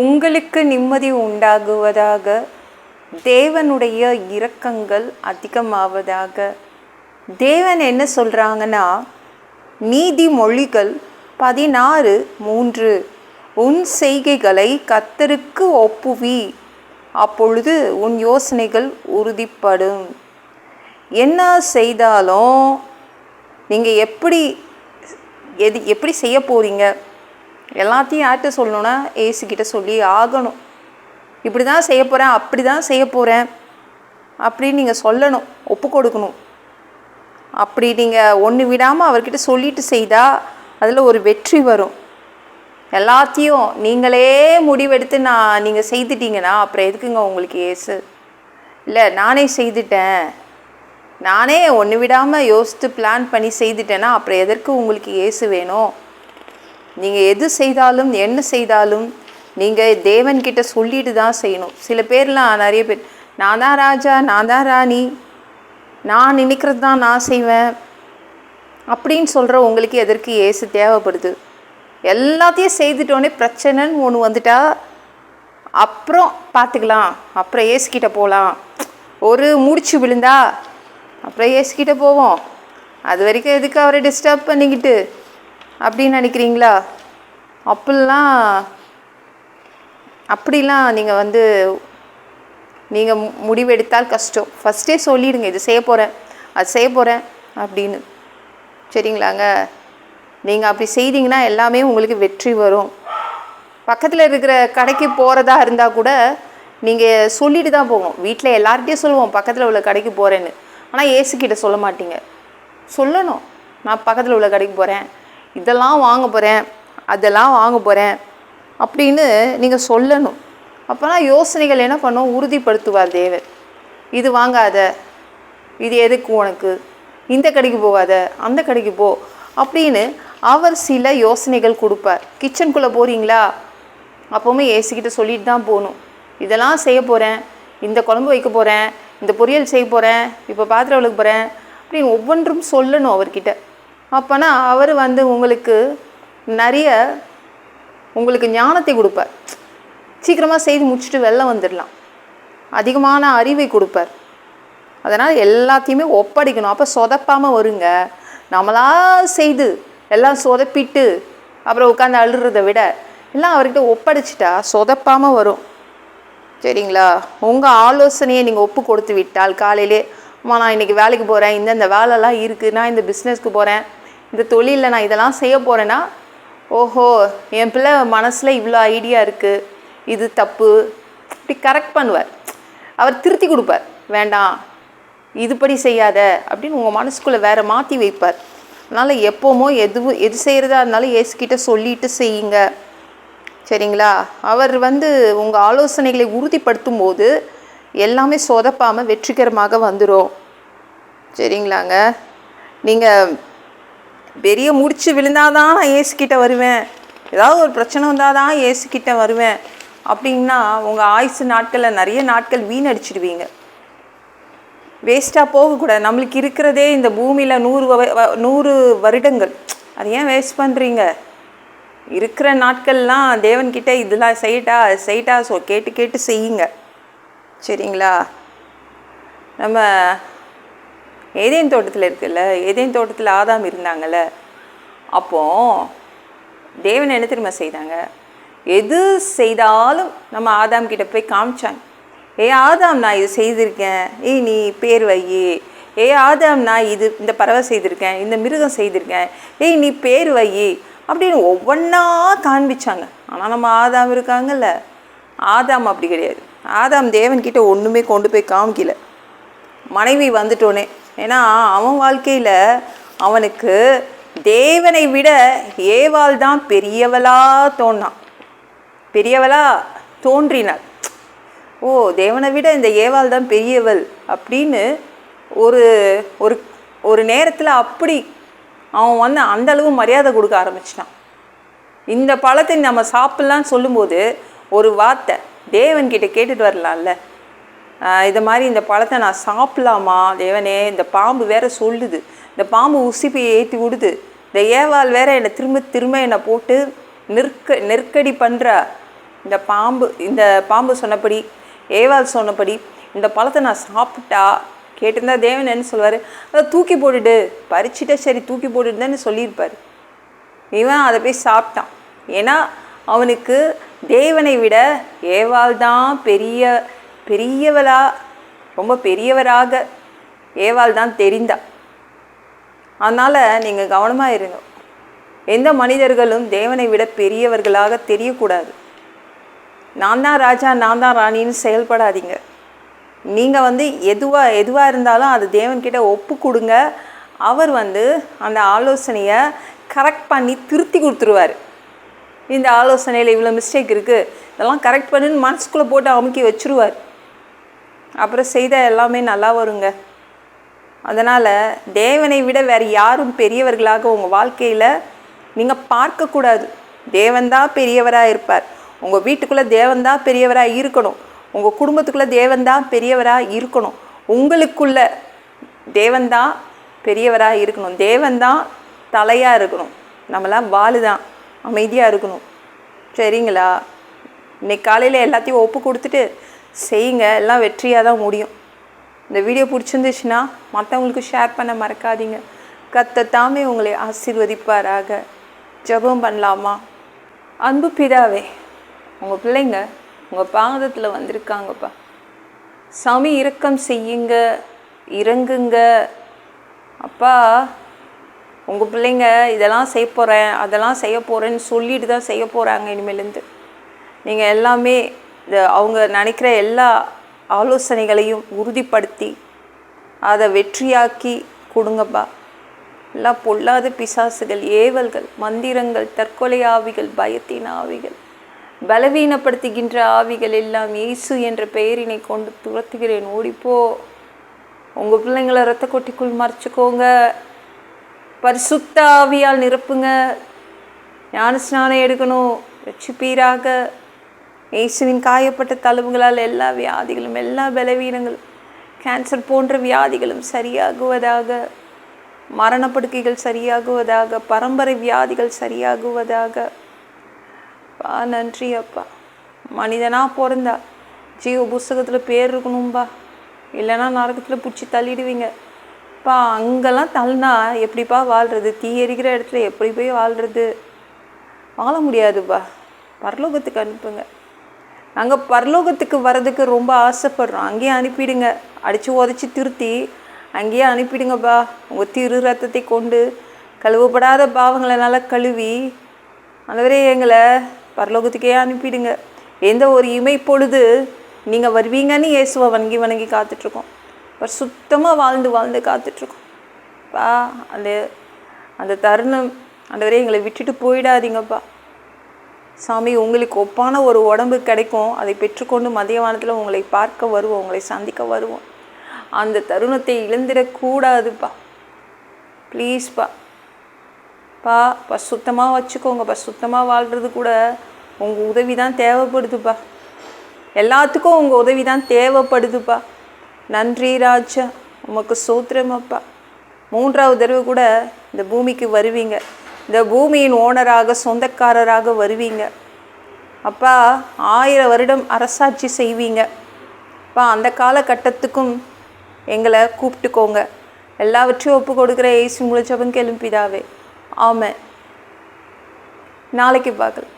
உங்களுக்கு நிம்மதி உண்டாகுவதாக, தேவனுடைய இரக்கங்கள் அதிகமாவதாக. தேவன் என்ன சொல்கிறாங்கன்னா, நீதிமொழிகள் 16:3, உன் செய்கைகளை கர்த்தருக்கு ஒப்புவி, அப்பொழுது உன் யோசனைகள் உறுதிப்படும். என்ன செய்தாலும் நீங்கள் எப்படி செய்ய போகிறீங்க, எல்லாத்தையும் யார்கிட்ட சொல்லணுன்னா ஏசுக்கிட்ட சொல்லி ஆகணும். இப்படி தான் செய்ய போகிறேன், அப்படி தான் செய்ய போகிறேன் அப்படின்னு நீங்கள் சொல்லணும், ஒப்பு கொடுக்கணும். அப்படி நீங்கள் ஒன்று விடாமல் அவர்கிட்ட சொல்லிட்டு செய்தால் அதில் ஒரு வெற்றி வரும். எல்லாத்தையும் நீங்களே முடிவெடுத்து நீங்கள் செய்துட்டீங்கன்னா அப்புறம் எதுக்குங்க உங்களுக்கு ஏசு? இல்லை, நானே செய்துட்டேன், நானே ஒன்று விடாமல் யோசித்து பிளான் பண்ணி செய்துட்டேன்னா அப்புறம் எதற்கு உங்களுக்கு ஏசு வேணும்? நீங்கள் எது செய்தாலும் என்ன செய்தாலும் நீங்கள் தேவன்கிட்ட சொல்லிட்டு தான் செய்யணும். சில பேர்லாம், நிறைய பேர், நான் தான் ராஜா, நான் தான் ராணி, நான் நினைக்கிறது தான் நான் செய்வேன் அப்படின்னு சொல்கிற உங்களுக்கு எதற்கு ஏசு தேவைப்படுது? எல்லாத்தையும் செய்துட்டோன்னே பிரச்சனைன்னு ஒன்று வந்துட்டா அப்புறம் பார்த்துக்கலாம், அப்புறம் ஏசுக்கிட்ட போகலாம். ஒரு முடிச்சு விழுந்தா அப்புறம் ஏசுக்கிட்ட போவோம். அது வரைக்கும் எதுக்கு அவரை டிஸ்டர்ப் பண்ணிக்கிட்டு அப்படின்னு நினைக்கிறீங்களா? அப்படிலாம் நீங்கள் முடிவெடுத்தால் கஷ்டம். ஃபஸ்ட்டே சொல்லிடுங்க, இது செய்ய போகிறேன், அது செய்ய போகிறேன் அப்படின்னு. சரிங்களாங்க? நீங்கள் அப்படி செய்தீங்கன்னா எல்லாமே உங்களுக்கு வெற்றி வரும். பக்கத்தில் இருக்கிற கடைக்கு போகிறதா இருந்தால் கூட நீங்கள் சொல்லிட்டு தான் போவோம். வீட்டில் எல்லார்கிட்டையும் சொல்லுவோம் பக்கத்தில் உள்ள கடைக்கு போகிறேன்னு. ஆனால் ஏசுக்கிட்ட சொல்ல மாட்டீங்க. சொல்லணும், நான் பக்கத்தில் உள்ள கடைக்கு போகிறேன், இதெல்லாம் வாங்க போகிறேன், அதெல்லாம் வாங்க போகிறேன் அப்படின்னு நீங்கள் சொல்லணும். அப்போனா யோசனைகள் என்ன பண்ணும், உறுதிப்படுத்துவார் தேவன். இது வாங்காத, இது எதுக்கு உனக்கு, இந்த கடைக்கு போகாத, அந்த கடைக்கு போ அப்படின்னு அவர் சில யோசனைகள் கொடுப்பார். கிச்சனுக்குள்ளே போகிறீங்களா, அப்போவுமே ஏசுக்கிட்ட சொல்லிட்டு தான் போகணும். இதெல்லாம் செய்ய போகிறேன், இந்த குழம்பு வைக்க போகிறேன், இந்த பொரியல் செய்ய போகிறேன், இப்போ பாத்திரம் விளக்க போகிறேன் அப்படின்னு ஒவ்வொன்றும் சொல்லணும் அவர்கிட்ட. அப்போனா அவர் உங்களுக்கு ஞானத்தை கொடுப்பார். சீக்கிரமாக செய்து முடிச்சுட்டு வெளில வந்துடலாம். அதிகமான அறிவை கொடுப்பார். அதனால் எல்லாத்தையுமே ஒப்படைக்கணும். அப்போ சொதப்பாமல் வருங்க. நம்மளா செய்து எல்லாம் சொதப்பிட்டு அப்புறம் உட்காந்து அழுறதை விட எல்லாம் அவர்கிட்ட ஒப்படைச்சிட்டா சொதப்பாமல் வரும். சரிங்களா? உங்கள் ஆலோசனையை நீங்கள் ஒப்பு கொடுத்து விட்டால், காலையிலே, அம்மா நான் இன்றைக்கி வேலைக்கு போகிறேன், இந்த வேலைலாம் இருக்குது, நான் இந்த பிஸ்னஸ்க்கு போகிறேன், இந்த தொழிலில் நான் இதெல்லாம் செய்ய போகிறேன்னா, ஓஹோ என் பிள்ளை மனசில் இவ்வளோ ஐடியா இருக்குது, இது தப்பு, இப்படி கரெக்ட் பண்ணுவார். அவர் திருத்தி கொடுப்பார். வேண்டாம், இதுபடி செய்யாத அப்படின்னு உங்கள் மனசுக்குள்ளே வேறு மாற்றி வைப்பார். அதனால் எப்போமோ எது செய்கிறதா இருந்தாலும் ஏசுக்கிட்ட சொல்லிட்டு செய்யுங்க. சரிங்களா? அவர் உங்கள் ஆலோசனைகளை உறுதிப்படுத்தும் போது எல்லாமே சொதப்பாமல் வெற்றிகரமாக வந்துடும். சரிங்களாங்க? நீங்கள் பெரிய முடிச்சு விழுந்தாதான் நான் ஏசுக்கிட்ட வருவேன், ஏதாவது ஒரு பிரச்சனை வந்தால் தான் ஏசுக்கிட்ட வருவேன் அப்படின்னா உங்கள் ஆயுசு நாட்களில் நிறைய நாட்கள் வீணடிச்சிடுவீங்க. வேஸ்ட்டாக போகக்கூடாது. நம்மளுக்கு இருக்கிறதே இந்த பூமியில் 100 வருடங்கள். அது ஏன் வேஸ்ட் பண்ணுறீங்க? இருக்கிற நாட்கள்லாம் தேவன்கிட்ட இதெல்லாம் செய்யட்டா கேட்டு செய்யுங்க. சரிங்களா? நம்ம ஏதேன் தோட்டத்தில் இருக்குல்ல, ஏதேன் தோட்டத்தில் ஆதாம் இருந்தாங்கல்ல, அப்போது தேவன் என்ன தெரியுமா செய்தாங்க? எது செய்தாலும் நம்ம ஆதாம் கிட்ட போய் காமிச்சாங்க. ஆதாம் நான் இது செய்திருக்கேன், நீ பேர் வை. ஆதாம் நான் இந்த பறவை செய்திருக்கேன், இந்த மிருகம் செய்திருக்கேன், நீ பேர் வை அப்படின்னு ஒவ்வொன்றா காண்பிச்சாங்க. ஆனால் நம்ம ஆதாம் இருக்காங்கல்ல, ஆதாம் அப்படி கிடையாது. ஆதாம் தேவன்கிட்ட ஒன்றுமே கொண்டு போய் காமிக்கல. மனைவி வந்துட்டோன்னே, ஏன்னா அவன் வாழ்க்கையில் அவனுக்கு தேவனை விட ஏவாள் தான் பெரியவளா தோன்றினாள். ஓ, தேவனை விட இந்த ஏவாள் தான் பெரியவள் அப்படின்னு ஒரு நேரத்தில் அப்படி அவன் அந்தளவு மரியாதை கொடுக்க ஆரம்பிச்சிட்டான். இந்த பழத்தை நம்ம சாப்பிட்லான்னு சொல்லும்போது ஒரு வார்த்தை தேவன்கிட்ட கேட்டுட்டு வரலாம்ல, இதை மாதிரி இந்த பழத்தை நான் சாப்பிட்லாமா தேவனே, இந்த பாம்பு வேற சொல்லுது, இந்த பாம்பு உசிப்பை ஏற்றி விடுது, இந்த ஏவாள் வேற என்னை திரும்ப என்னை போட்டு நெருக்கடி பண்ணுறா இந்த பாம்பு சொன்னபடி, ஏவாள் சொன்னபடி இந்த பழத்தை நான் சாப்பிட்டா கேட்டிருந்தா தேவன் என்ன சொல்வார்? அதை தூக்கி போட்டுட்டு, பறிச்சுட்டா சரி தூக்கி போட்டுட்டுன்னு சொல்லியிருப்பார். இவன் அதை போய் சாப்பிட்டான். ஏன்னா அவனுக்கு தேவனை விட ஏவாள் தான் பெரியவளா, ரொம்ப பெரியவராக ஏவாள் தான் தெரிந்தா. அதனால் நீங்கள் கவனமாக இருங்க. எந்த மனிதர்களும் தேவனை விட பெரியவர்களாக தெரியக்கூடாது. நான் தான் ராஜா, நான் தான் ராணின்னு செயல்படாதீங்க. நீங்கள் எதுவாக இருந்தாலும் அது தேவன்கிட்ட ஒப்பு கொடுங்க. அவர் அந்த ஆலோசனையை கரெக்ட் பண்ணி திருத்தி கொடுத்துருவார். இந்த ஆலோசனையில் இவ்வளோ மிஸ்டேக் இருக்குது, இதெல்லாம் கரெக்ட் பண்ணுன்னு மனசுக்குள்ளே போட்டு அமுக்கி வச்சுருவார். அப்புறம் செய்த எல்லாமே நல்லா வருங்க. அதனால் தேவனை விட வேறு யாரும் பெரியவர்களாக உங்கள் வாழ்க்கையில் நீங்கள் பார்க்கக்கூடாது. தேவன்தான் பெரியவராக இருப்பார். உங்கள் வீட்டுக்குள்ளே தேவன்தான் பெரியவராக இருக்கணும். உங்கள் குடும்பத்துக்குள்ளே தேவன்தான் பெரியவராக இருக்கணும். உங்களுக்குள்ள தேவன்தான் பெரியவராக இருக்கணும். தேவன்தான் தலையாக இருக்கணும். நம்மளாம் வாலு தான், அமைதியாக இருக்கணும். சரிங்களா? இன்னைக்கு காலையில் எல்லாத்தையும் ஒப்பு கொடுத்துட்டு செய்யுங்க. எல்லாம் வெற்றியாக தான் முடியும். இந்த வீடியோ பிடிச்சிருந்துச்சுன்னா மற்றவங்களுக்கு ஷேர் பண்ண மறக்காதீங்க. கர்த்தர் தாமே உங்களை ஆசீர்வதிப்பாராக. ஜெபம் பண்ணலாமா? அன்பு பிதாவே, உங்கள் பிள்ளைங்க உங்கள் பாதத்தில் வந்திருக்காங்கப்பா. சாமி இரக்கம் செய்யுங்க, இறங்குங்க. அப்பா, உங்கள் பிள்ளைங்க இதெல்லாம் செய்ய போகிறேன், அதெல்லாம் செய்ய போகிறேன்னு சொல்லிட்டு தான் செய்ய போகிறாங்க. இனிமேலேருந்து நீங்கள் எல்லாமே அவங்க நினைக்கிற எல்லா ஆலோசனைகளையும் உறுதிப்படுத்தி அதை வெற்றியாக்கி கொடுங்கப்பா. எல்லாம் பொல்லாத பிசாசுகள், ஏவல்கள், மந்திரங்கள், தற்கொலை ஆவிகள், பயத்தின் ஆவிகள், பலவீனப்படுத்துகின்ற ஆவிகள் எல்லாம் இயேசு என்ற பெயரினை கொண்டு துரத்துகிறேன். ஓடிப்போ. உங்கள் பிள்ளைங்களை இரத்த கொட்டிக்குள் மறைச்சிக்கோங்க. பரிசுத்த ஆவியால் நிரப்புங்க. ஞான ஸ்நானம் எடுக்கணும். ரட்சிப்பீராக. இயேசுவின் காயப்பட்ட தழும்புகளால் எல்லா வியாதிகளும், எல்லா பலவீனங்களும், கேன்சர் போன்ற வியாதிகளும் சரியாகுவதாக. மரணப்படுக்கைகள் சரியாகுவதாக. பரம்பரை வியாதிகள் சரியாகுவதாக. பா, நன்றி அப்பா. மனிதனாக பிறந்தா ஜீவ புஸ்தகத்தில் பேர் இருக்கணும்பா, இல்லைன்னா நரகத்தில் பிடிச்சி தள்ளிடுவீங்க. பா, அங்கெல்லாம் தள்ளினா எப்படிப்பா வாழ்கிறது? தீ எரிக்கிற இடத்துல எப்படி போய் வாழ்கிறது? வாழ முடியாதுப்பா. பரலோகத்துக்கு அனுப்புங்க. நாங்கள் பரலோகத்துக்கு வர்றதுக்கு ரொம்ப ஆசைப்படுறோம். அங்கேயே அனுப்பிடுங்க. அடித்து உதச்சி திருத்தி அங்கேயே அனுப்பிடுங்கப்பா. உங்கள் திரு ரத்தத்தை கொண்டு கழுவப்படாத பாவங்களை நல்லா கழுவி அந்தவரே எங்களை பரலோகத்துக்கே அனுப்பிடுங்க. எந்த ஒரு இமைப்பொழுது நீங்கள் வருவீங்கன்னு இயேசுவை வணங்கி காத்துட்ருக்கோம். சுத்தமாக வாழ்ந்து காத்துட்ருக்கோம். பா, அந்த தருணம் ஆண்டவரே எங்களை விட்டுட்டு போயிடாதீங்கப்பா. சாமி, உங்களுக்கு ஒப்பான ஒரு உடம்பு கிடைக்கும். அதை பெற்றுக்கொண்டு மதியவானத்தில் உங்களை பார்க்க வருவோம், உங்களை சந்திக்க வருவோம். அந்த தருணத்தை இழந்துடக்கூடாதுப்பா. ப்ளீஸ்ப்பா. சுத்தமாக வச்சுக்கோங்கப்பா. சுத்தமாக வாழ்கிறது கூட உங்கள் உதவி தான் தேவைப்படுதுப்பா. எல்லாத்துக்கும் உங்கள் உதவி தான் தேவைப்படுதுப்பா. நன்றி ராஜா, உமக்கு சோத்திரமப்பா. 3வது தடவை கூட இந்த பூமிக்கு வருவீங்க. இந்த பூமியின் ஓனராக, சொந்தக்காரராக வருவீங்க அப்பா. 1000 வருடம் அரசாட்சி செய்வீங்க அப்பா. அந்த காலகட்டத்துக்கும் எங்களை கூப்பிட்டுக்கோங்க. எல்லாவற்றையும் ஒப்பு கொடுக்குற இயேசு மூலம் ஜெபம் கேளும் பிதாவே. ஆமென். நாளைக்கு பார்க்கலாம்.